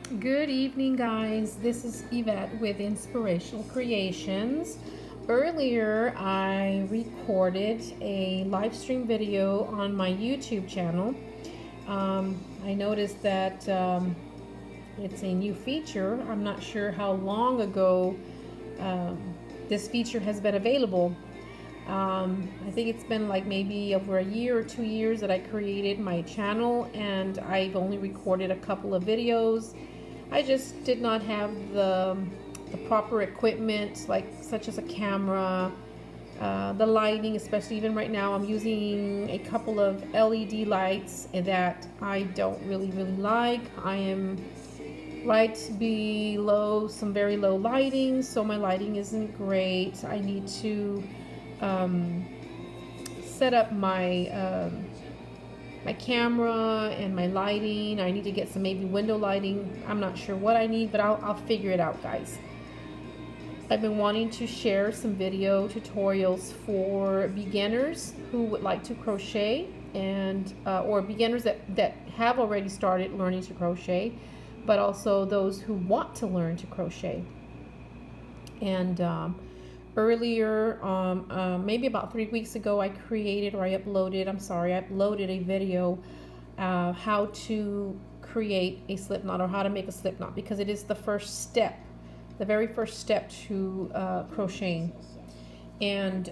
Good evening, guys. This is Yvette with Inspirational Creations. Earlier, I recorded a live stream video on my YouTube channel. I noticed that it's a new feature. I'm not sure how long ago um, this feature has been available. I think it's been like maybe over a year or 2 years that I created my channel, and I've only recorded a couple of videos. I just did not have the proper equipment, like such as a camera, the lighting, especially even right now. I'm using a couple of LED lights that I don't really like. I am right below some very low lighting, so my lighting isn't great. I need to set up my camera and my lighting. I need to get some maybe window lighting. I'm not sure what I need, but I'll figure it out, guys. I've been wanting to share some video tutorials for beginners who would like to crochet, and or beginners that have already started learning to crochet, but also those who want to learn to crochet. And earlier, maybe about 3 weeks ago, I uploaded a video how to create a slip knot, or how to make a slip knot, because it is the first step, the very first step to crocheting. And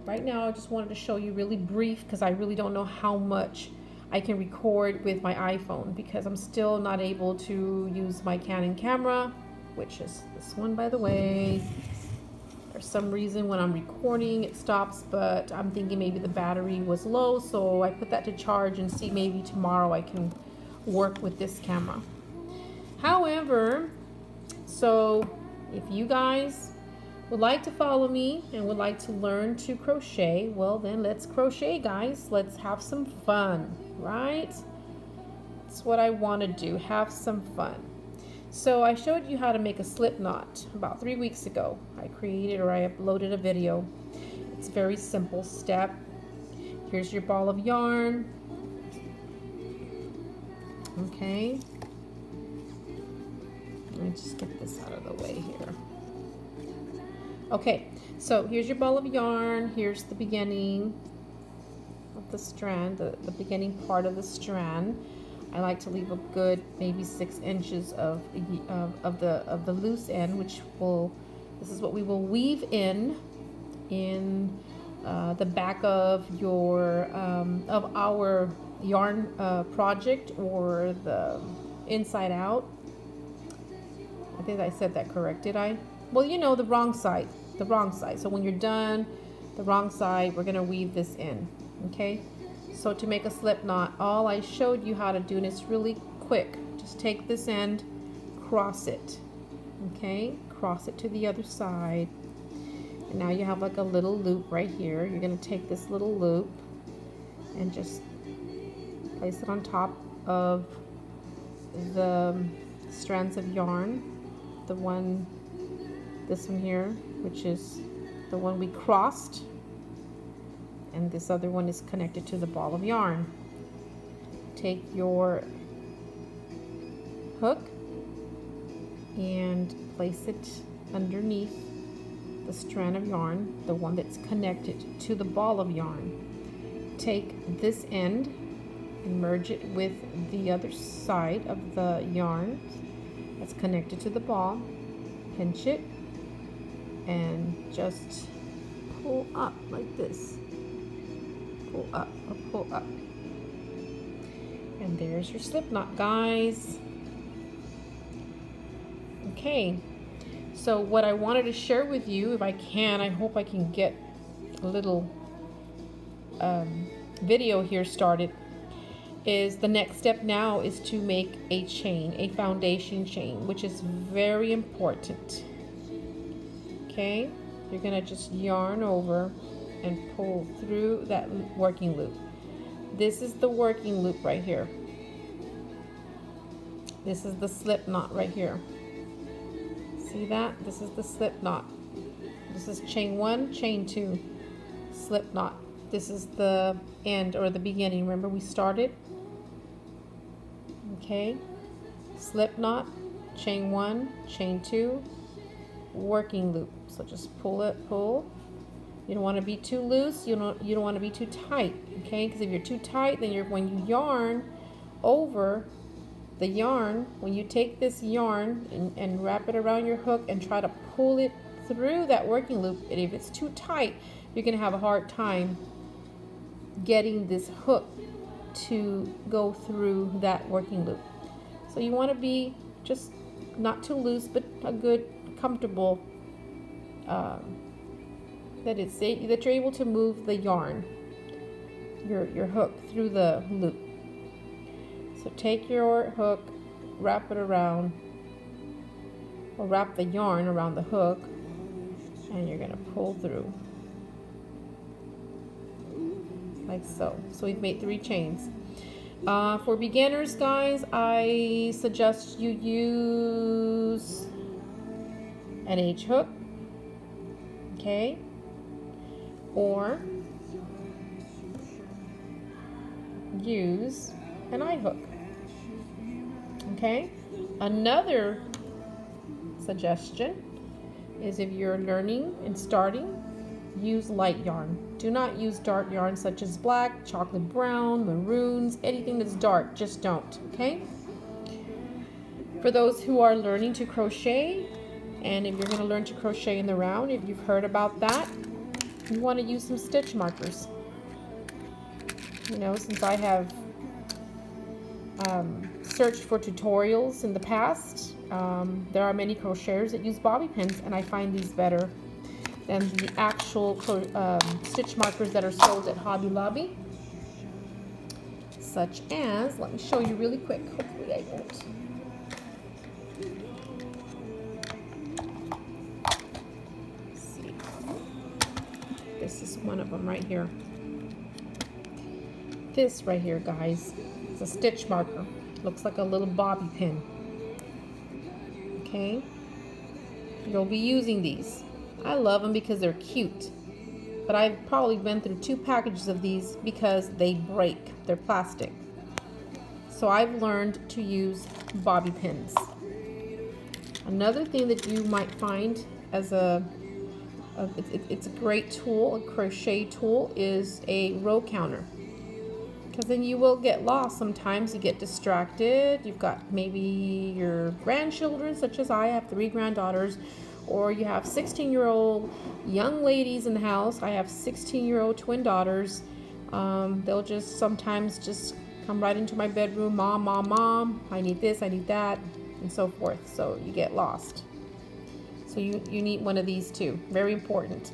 right now I just wanted to show you really brief, because I really don't know how much I can record with my iPhone, because I'm still not able to use my Canon camera, which is this one, by the way. For some reason when I'm recording it stops, but I'm thinking maybe the battery was low, so I put that to charge and see maybe tomorrow I can work with this camera. However, so if you guys would like to follow me and would like to learn to crochet, well then let's crochet, guys. Let's have some fun, right? That's what I want to do, have some fun. So I showed you how to make a slip knot about 3 weeks ago. I uploaded a video. It's a very simple step. Here's your ball of yarn. Okay. Let me just get this out of the way here. Okay, so here's your ball of yarn. Here's the beginning of the strand, the beginning part of the strand. I like to leave a good maybe 6 inches of the loose end, this is what we will weave in the back of our yarn project, or the inside out. I think I said that correct, did I? Well, you know, the wrong side. So when you're done, the wrong side, we're gonna weave this in, okay? So to make a slip knot, all I showed you how to do, and it's really quick. Just take this end, cross it, okay? Cross it to the other side. And now you have like a little loop right here. You're gonna take this little loop and just place it on top of the strands of yarn. This one here, which is the one we crossed. And this other one is connected to the ball of yarn. Take your hook and place it underneath the strand of yarn, the one that's connected to the ball of yarn. Take this end and merge it with the other side of the yarn that's connected to the ball. Pinch it and just pull up like this. Pull up, or pull up. And there's your slip knot, guys. Okay, so what I wanted to share with you, if I can, I hope I can get a little video here started, is the next step now is to make a chain, a foundation chain, which is very important. Okay, you're gonna just yarn over and pull through that working loop. This is the working loop right here. This is the slip knot right here. See that? This is the slip knot. This is chain 1, chain 2, slip knot. This is the end, or the beginning. Remember we started? Okay, slip knot, chain 1, chain 2, working loop. So just pull it, pull. You don't want to be too loose, you don't want to be too tight, okay? Because if you're too tight, then when you yarn over the yarn, when you take this yarn and wrap it around your hook and try to pull it through that working loop, and if it's too tight, you're going to have a hard time getting this hook to go through that working loop. So you want to be just not too loose, but a good, comfortable, that you're able to move the yarn, your hook through the loop. So take your hook, wrap it around, or wrap the yarn around the hook, and you're going to pull through like so. So we've made 3 chains. For beginners, guys, I suggest you use an H hook, okay, or use an I hook, okay. Another suggestion is if you're learning and starting, use light yarn. Do not use dark yarn such as black, chocolate brown, maroons, anything that's dark, just don't, okay? For those who are learning to crochet, and if you're going to learn to crochet in the round, if you've heard about that, you want to use some stitch markers. You know, since I have searched for tutorials in the past, there are many crocheters that use bobby pins, and I find these better than the actual stitch markers that are sold at Hobby Lobby, such as, let me show you really quick, hopefully I won't. Let's see. This is one of them right here. This right here, guys, is a stitch marker. Looks like a little bobby pin. Okay? You'll be using these. I love them because they're cute, but I've probably been through 2 packages of these because they break. They're plastic. So I've learned to use bobby pins. Another thing that you might find as it's a great tool, a crochet tool, is a row counter. Because then you will get lost sometimes. You get distracted. You've got maybe your grandchildren, such as I have 3 granddaughters, or you have 16-year-old young ladies in the house. I have 16-year-old twin daughters. They'll just sometimes just come right into my bedroom, mom, mom, mom, I need this, I need that, and so forth. So you get lost. So you need one of these too. Very important.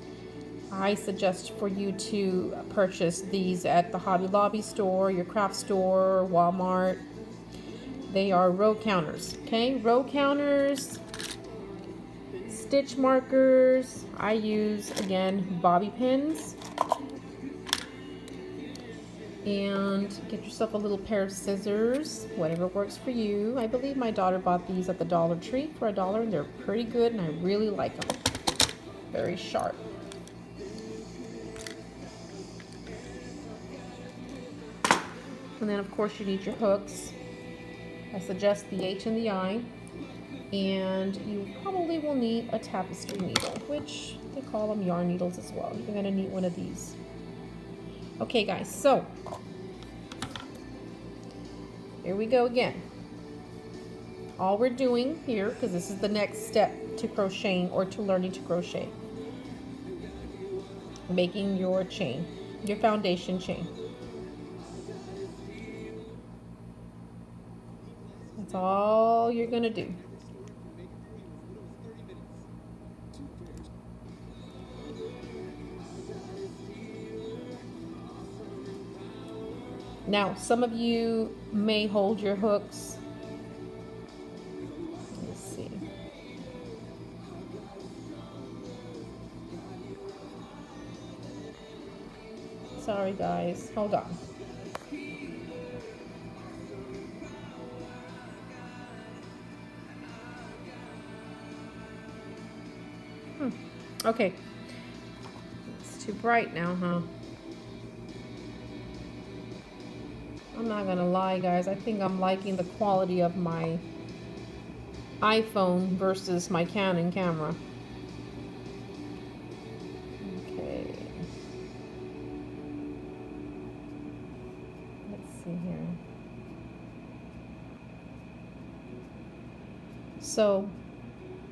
I suggest for you to purchase these at the Hobby Lobby store, your craft store, Walmart. They are row counters, okay? Row counters, stitch markers. I use, again, bobby pins. And get yourself a little pair of scissors, whatever works for you. I believe my daughter bought these at the Dollar Tree for $1, and they're pretty good, and I really like them. Very sharp. And then, of course, you need your hooks. I suggest the H and the I. And you probably will need a tapestry needle, which they call them yarn needles as well. You're going to need one of these. Okay, guys, so here we go again. All we're doing here, because this is the next step to crocheting or to learning to crochet, making your chain, your foundation chain. That's all you're going to do. Now, some of you may hold your hooks. Let's see. Sorry, guys. Hold on. Okay. It's too bright now, huh? I'm not gonna lie, guys. I think I'm liking the quality of my iPhone versus my Canon camera. Okay. Let's see here. So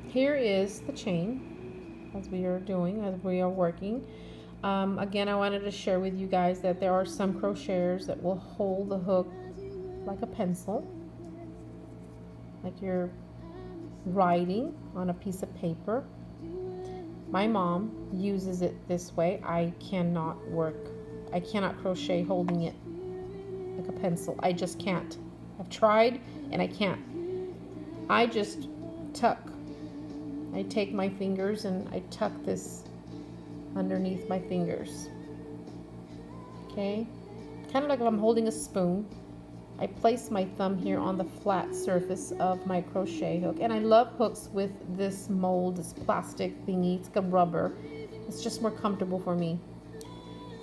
here is the chain as we are working. Again, I wanted to share with you guys that there are some crocheters that will hold the hook like a pencil, like you're writing on a piece of paper. My mom uses it this way. I cannot crochet holding it like a pencil. I just can't. I've tried and I can't. I just tuck. I take my fingers and I tuck this underneath my fingers. Okay? Kind of like if I'm holding a spoon. I place my thumb here on the flat surface of my crochet hook. And I love hooks with this mold, this plastic thingy. It's like a rubber. It's just more comfortable for me.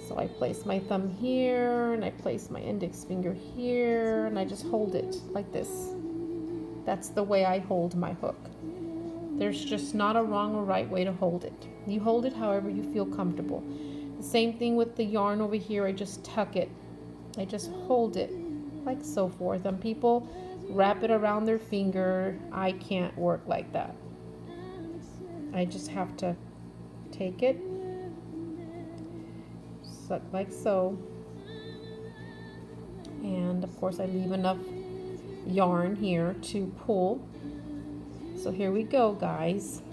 So I place my thumb here and I place my index finger here and I just hold it like this. That's the way I hold my hook. There's just not a wrong or right way to hold it. You hold it however you feel comfortable. The same thing with the yarn over here. I just tuck it. I just hold it like so forth. And people wrap it around their finger. I can't work like that. I just have to take it, suck like so. And of course I leave enough yarn here to pull. So here we go, guys.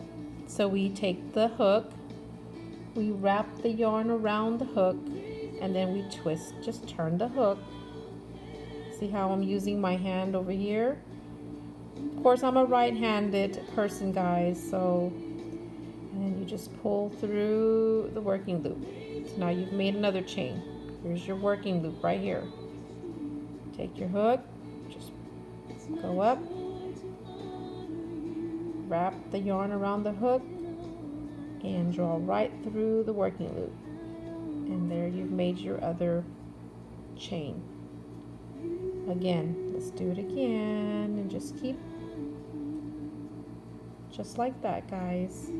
So we take the hook, we wrap the yarn around the hook, and then we twist. Just turn the hook. See how I'm using my hand over here? Of course, I'm a right-handed person, guys, so, and then you just pull through the working loop. So now you've made another chain. Here's your working loop right here. Take your hook, just go up, wrap the yarn around the hook, and draw right through the working loop. And there you've made your other chain. Again, let's do it again and just keep just like that, guys.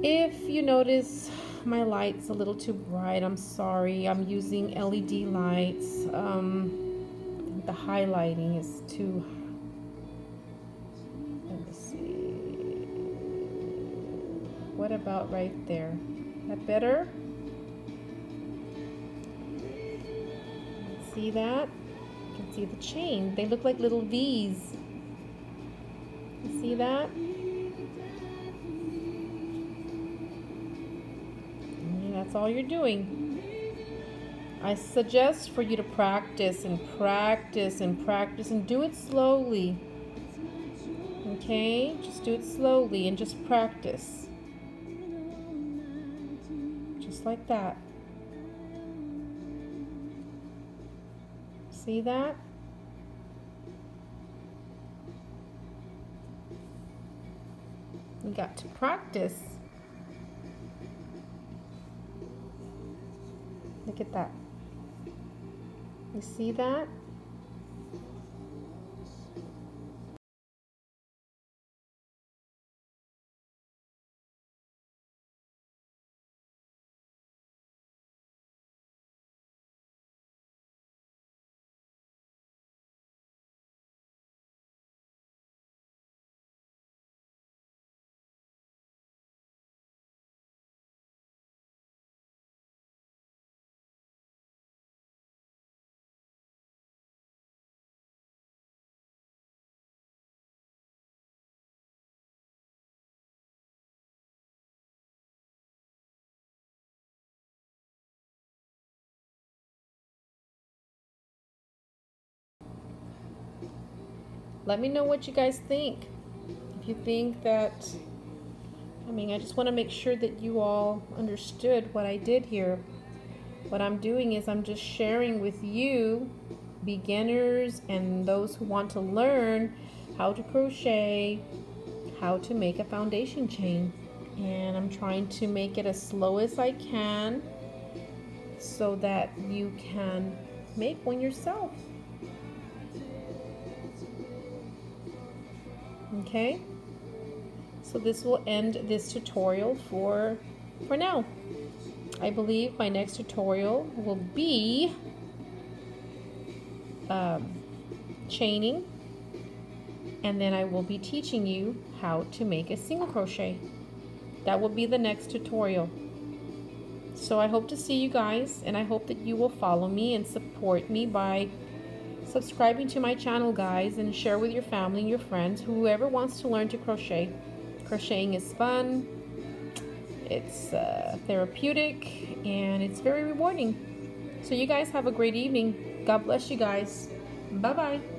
If you notice my light's a little too bright, I'm sorry. I'm using LED lights. The highlighting is too, let me see. What about right there? That better? See that? You can see the chain. They look like little V's. You see that? And that's all you're doing. I suggest for you to practice and practice and practice and do it slowly. Okay? Just do it slowly and just practice. Just like that. See that? You got to practice. Look at that. You see that? Let me know what you guys think. If you think that, I just want to make sure that you all understood what I did here. What I'm doing is I'm just sharing with you, beginners and those who want to learn how to crochet, how to make a foundation chain. And I'm trying to make it as slow as I can so that you can make one yourself. Okay, so this will end this tutorial for now. I believe my next tutorial will be chaining, and then I will be teaching you how to make a single crochet. That will be the next tutorial. So I hope to see you guys, and I hope that you will follow me and support me by subscribing to my channel, guys, and share with your family and your friends, whoever wants to learn to crochet. Crocheting is fun, it's therapeutic, and it's very rewarding. So you guys have a great evening. God bless you guys. Bye bye.